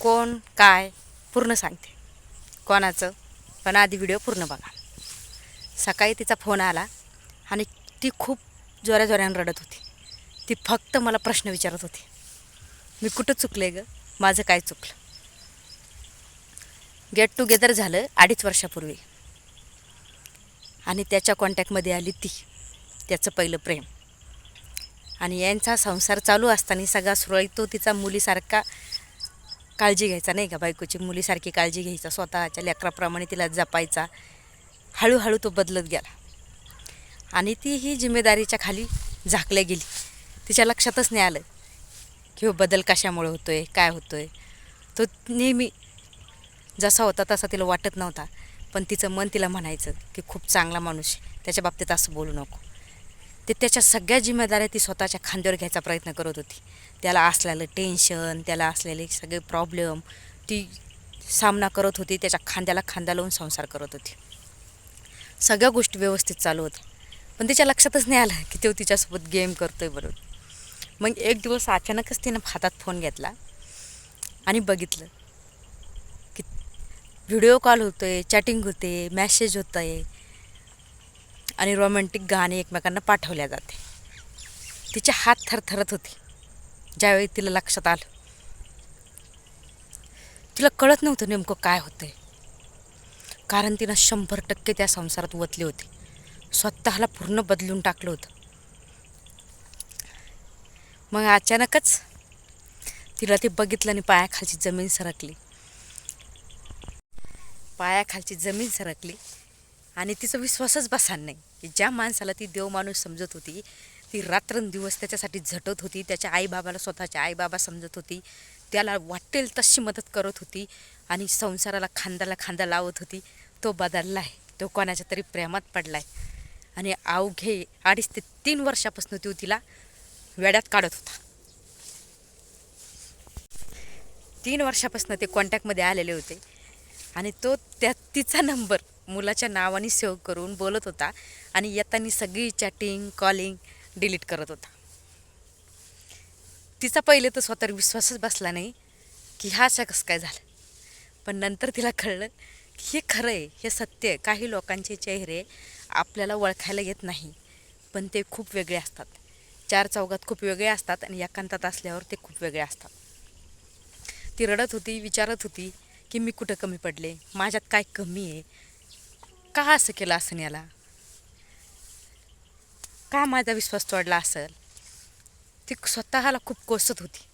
कोण काय पूर्ण सांगते कोणाचं, पण आधी व्हिडिओ पूर्ण बघा. सकाळी तिचा फोन आला आणि ती खूप जोऱ्याने रडत होती. ती फक्त मला प्रश्न विचारत होती, मी कुठं चुकले गं, माझं काय चुकलं. गेट टुगेदर झालं 2.5 वर्षापूर्वी आणि त्याच्या कॉन्टॅक्टमध्ये आली ती, त्याचं पहिलं प्रेम. आणि यांचा संसार चालू असताना सगळा सुरळीत तो तिचा मुलीसारखा काळजी घ्यायचा, नाही का, बायकोची मुलीसारखी काळजी घ्यायचा, स्वतःच्या लेकराप्रमाणे तिला जपायचा. हळूहळू तो बदलत गेला आणि ती ही जिम्मेदारीच्या खाली झाकल्या गेली. तिच्या लक्षातच नाही आलं की हो बदल कशामुळे होतो आहे, काय होतो आहे. तो नेहमी जसा होता तसा तिला वाटत नव्हता, पण तिचं मन तिला म्हणायचं की खूप चांगला माणूस आहे, त्याच्या बाबतीत असं बोलू नको. ते त्याच्या सगळ्या जिम्मेदाऱ्या ती स्वतःच्या खांद्यावर घ्यायचा प्रयत्न करत होती. त्याला असलेलं टेन्शन, त्याला असलेले सगळे प्रॉब्लेम ती सामना करत होती. त्याच्या खांद्याला खांदा लावून संसार करत होती. सगळ्या गोष्टी व्यवस्थित चालू होत्या, पण तिच्या लक्षातच नाही आलं की तो तिच्यासोबत गेम करतोय बरोबर. मग एक दिवस अचानकच तिनं हातात फोन घेतला आणि बघितलं की व्हिडिओ कॉल होतोय, चॅटिंग होते, मॅसेज होत आहे आणि रोमॅन्टिक गाणे एकमेकांना पाठवल्या जाते. तिचे हात थरथरत होते ज्यावेळी तिला लक्षात आलं. तिला कळत नव्हतं नेमकं काय होतंय, कारण तिनं 100% त्या संसारात ओतले होते, स्वतःला पूर्ण बदलून टाकलं होतं. मग अचानकच तिला ते बघितलं आणि पायाखालची जमीन सरकली आणि तिचा विश्वासच बसणार नाही की ज्या माणसाला ती देव माणूस समजत होती, ती रात्रंदिवस त्याच्यासाठी झटत होती, त्याच्या आईबाबाला स्वतःच्या आईबाबा समजत होती, त्याला वाटेल तशी मदत करत होती आणि संसाराला खांद्याला खांदा लावत होती, तो बदलला आहे. तो कोणाच्या तरी प्रेमात पडला आहे आणि अवघे 2.5 ते 3 वर्षापासून तो तिला वेड्यात काढत होता. 3 वर्षापासून ते कॉन्टॅक्टमध्ये आलेले होते आणि तो तिचा नंबर मुलाच्या नावाने सेव्ह करून बोलत होता आणि येताना सगळी चॅटिंग कॉलिंग डिलीट करत होता. तिचा पहिले तर स्वतःवर विश्वासच बसला नाही की हा असं कसं काय झालं. पण नंतर तिला कळलं की हे खरं आहे, हे सत्य आहे. काही लोकांचे चेहरे आपल्याला ओळखायला येत नाही, पण ते खूप वेगळे असतात. 4 चौघात खूप वेगळे असतात आणि एकांतात असल्यावर ते खूप वेगळे असतात. ती रडत होती, विचारत होती की मी कुठं कमी पडले, माझ्यात काय कमी आहे, का असं केलं असं याला, का माझा विश्वास तोडला असेल. ती स्वतःला खूप कोसत होती,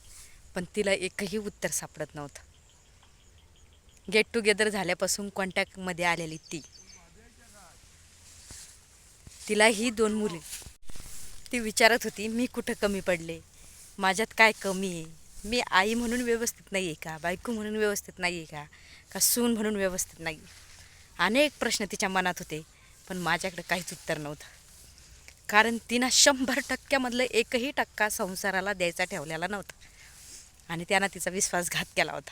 पण तिला एकही उत्तर सापडत नव्हतं. गेट टुगेदर झाल्यापासून कॉन्टॅक्टमध्ये आलेली तिलाही 2 मुली. ती विचारत होती मी कुठं कमी पडले, माझ्यात काय कमी आहे, मी आई म्हणून व्यवस्थित नाही आहे का, बायको म्हणून व्यवस्थित नाही आहे का सून म्हणून व्यवस्थित नाही. अनेक प्रश्न तिच्या मनात होते, पण माझ्याकडे काहीच उत्तर नव्हतं, कारण तिनं 100%मधलं 1% संसाराला द्यायचा ठेवलेला नव्हता आणि त्यानं तिचा विश्वासघात केला होता.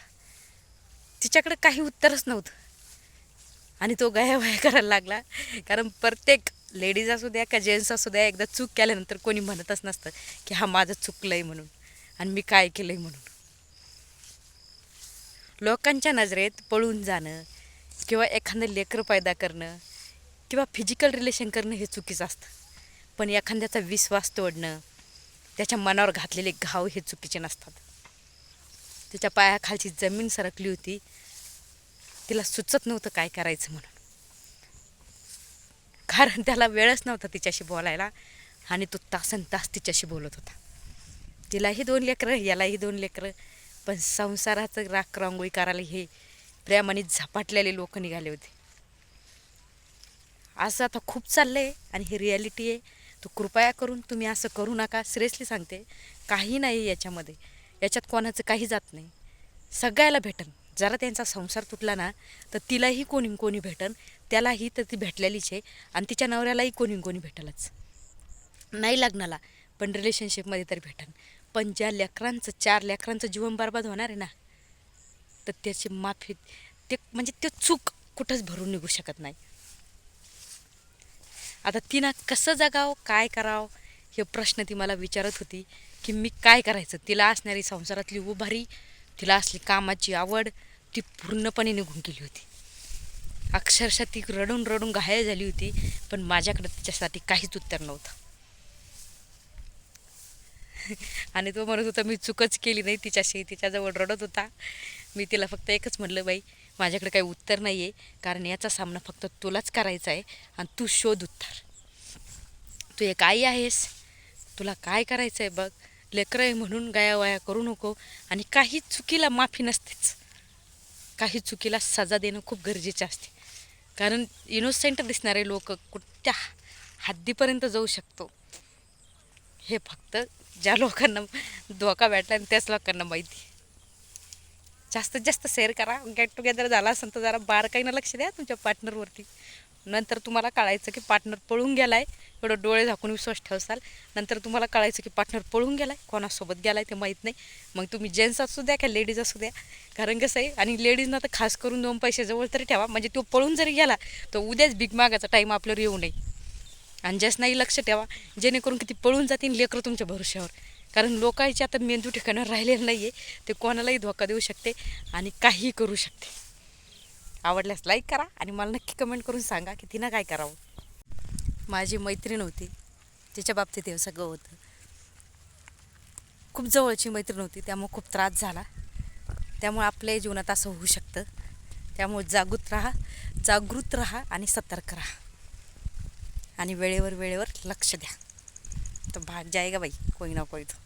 तिच्याकडे काही उत्तरच नव्हतं आणि तो गयावया करायला लागला. कारण प्रत्येक लेडीज असू द्या का जेंट्स असू द्या, एकदा चूक केल्यानंतर कोणी म्हणतच नसतं की हा माझं चुकलं आहे म्हणून आणि मी काय केलं आहे म्हणून. लोकांच्या नजरेत पळून जाणं किंवा एखादं लेकरं पैदा करणं किंवा फिजिकल रिलेशन करणं हे चुकीचं असतं, पण एखाद्याचा विश्वास तोडणं, त्याच्या मनावर घातलेले घाव हे चुकीचे नसतात. तिच्या पायाखालची जमीन सरकली होती, तिला सुचत नव्हतं काय करायचं म्हणून, कारण त्याला वेळच नव्हता तिच्याशी बोलायला आणि तो तासनतास तिच्याशी बोलत होता. तिलाही 2 लेकरं, यालाही 2 लेकरं, पण संसाराचं राख रांगोळी करायला हे प्रेमाने झपाटलेले लोक निघाले होते. असं आता खूप चाललं आहे आणि ही रिॲलिटी आहे. तो कृपया करून तुम्ही असं करू नका. सिरियसली सांगते, काही नाही याच्यामध्ये, याच्यात कोणाचं काही जात नाही, सगळ्याला भेटन. जरा त्यांचा संसार तुटला ना तर तिलाही कोणी कोणी भेटन, त्यालाही तर ती भेटलेलीच आहे आणि तिच्या नवऱ्यालाही कोणी कोणी भेटलच, नाही लग्नाला पण रिलेशनशिपमध्ये तरी भेटन. पण ज्या लेकरांचं 4 लेकरांचं जीवन बरबाद होणार आहे ना, तर त्याची माफी ते म्हणजे ते चूक कुठंच भरून निघू शकत नाही. आता तिनं कसं जगावं, काय करावं, हे प्रश्न ती मला विचारत होती की मी काय करायचं. तिला असणारी संसारातली उभारी तिला असली कामाची आवड ती पूर्णपणे निघून गेली होती. अक्षरशः ती रडून रडून घायल झाली होती, पण माझ्याकडे तिच्यासाठी काहीच उत्तर नव्हतं. आणि तो म्हणत होता मी चूकच केली नाही तिच्याशी, तिच्याजवळ रडत होता. मी तिला फक्त एकच म्हटलं, बाई माझ्याकडे काही उत्तर नाही आहे, कारण याचा सामना फक्त तुलाच करायचा आहे आणि तू शोध उत्तर. तू एक आई आहेस, तुला काय करायचं आहे बघ. लेकरं आहे म्हणून गायावाया करू नको, आणि काही चुकीला माफी नसतेच. काही चुकीला सजा देणं खूप गरजेचं असते, कारण इनोसेंट दिसणारे लोक कुठच्या हद्दीपर्यंत जाऊ शकतो हे फक्त ज्या लोकांना धोका भेटला आणि त्याच लोकांना माहिती. जास्तीत जास्त शेअर करा. गेट टुगेदर झाला असेल तर जरा बारकाईनं लक्ष द्या तुमच्या पार्टनरवरती. नंतर तुम्हाला कळायचं की पार्टनर पळून गेला आहे, एवढं डोळे झाकून विश्वास ठेवसाल. नंतर तुम्हाला कळायचं की पार्टनर पळून गेला आहे, कोणासोबत गेला आहे ते माहीत नाही. मग तुम्ही जेंट्स असू द्या का लेडीज असू द्या, कारण कसं आहे, आणि लेडीजना तर खास करून 2 पैसे जवळ तरी ठेवा, म्हणजे तो पळून जरी गेला तर उद्याच भीक मागायचा टाईम आपल्यावर येऊ नये. आणि जास्त नाही लक्ष ठेवा, जेणेकरून किती पळून जातील लेकरं तुमच्या भरोश्यावर. कारण लोकांचे आता मेंदू ठिकाणावर राहिलेलं नाही आहे, ते कोणालाही धोका देऊ शकते आणि काहीही करू शकते. आवडल्यास लाईक करा आणि मला नक्की कमेंट करून सांगा की तिनं काय करावं. माझी मैत्रीण होती, तिच्या बाबतीत हे सगळं होतं. खूप जवळची मैत्रीण होती, त्यामुळे खूप त्रास झाला. त्यामुळे आपल्या जीवनात असं होऊ शकतं. त्यामुळे जागृत राहा आणि सतर्क राहा, आणि वेळेवर लक्ष द्या. तो भाग जाएगा बाई, कोई ना कोई तो.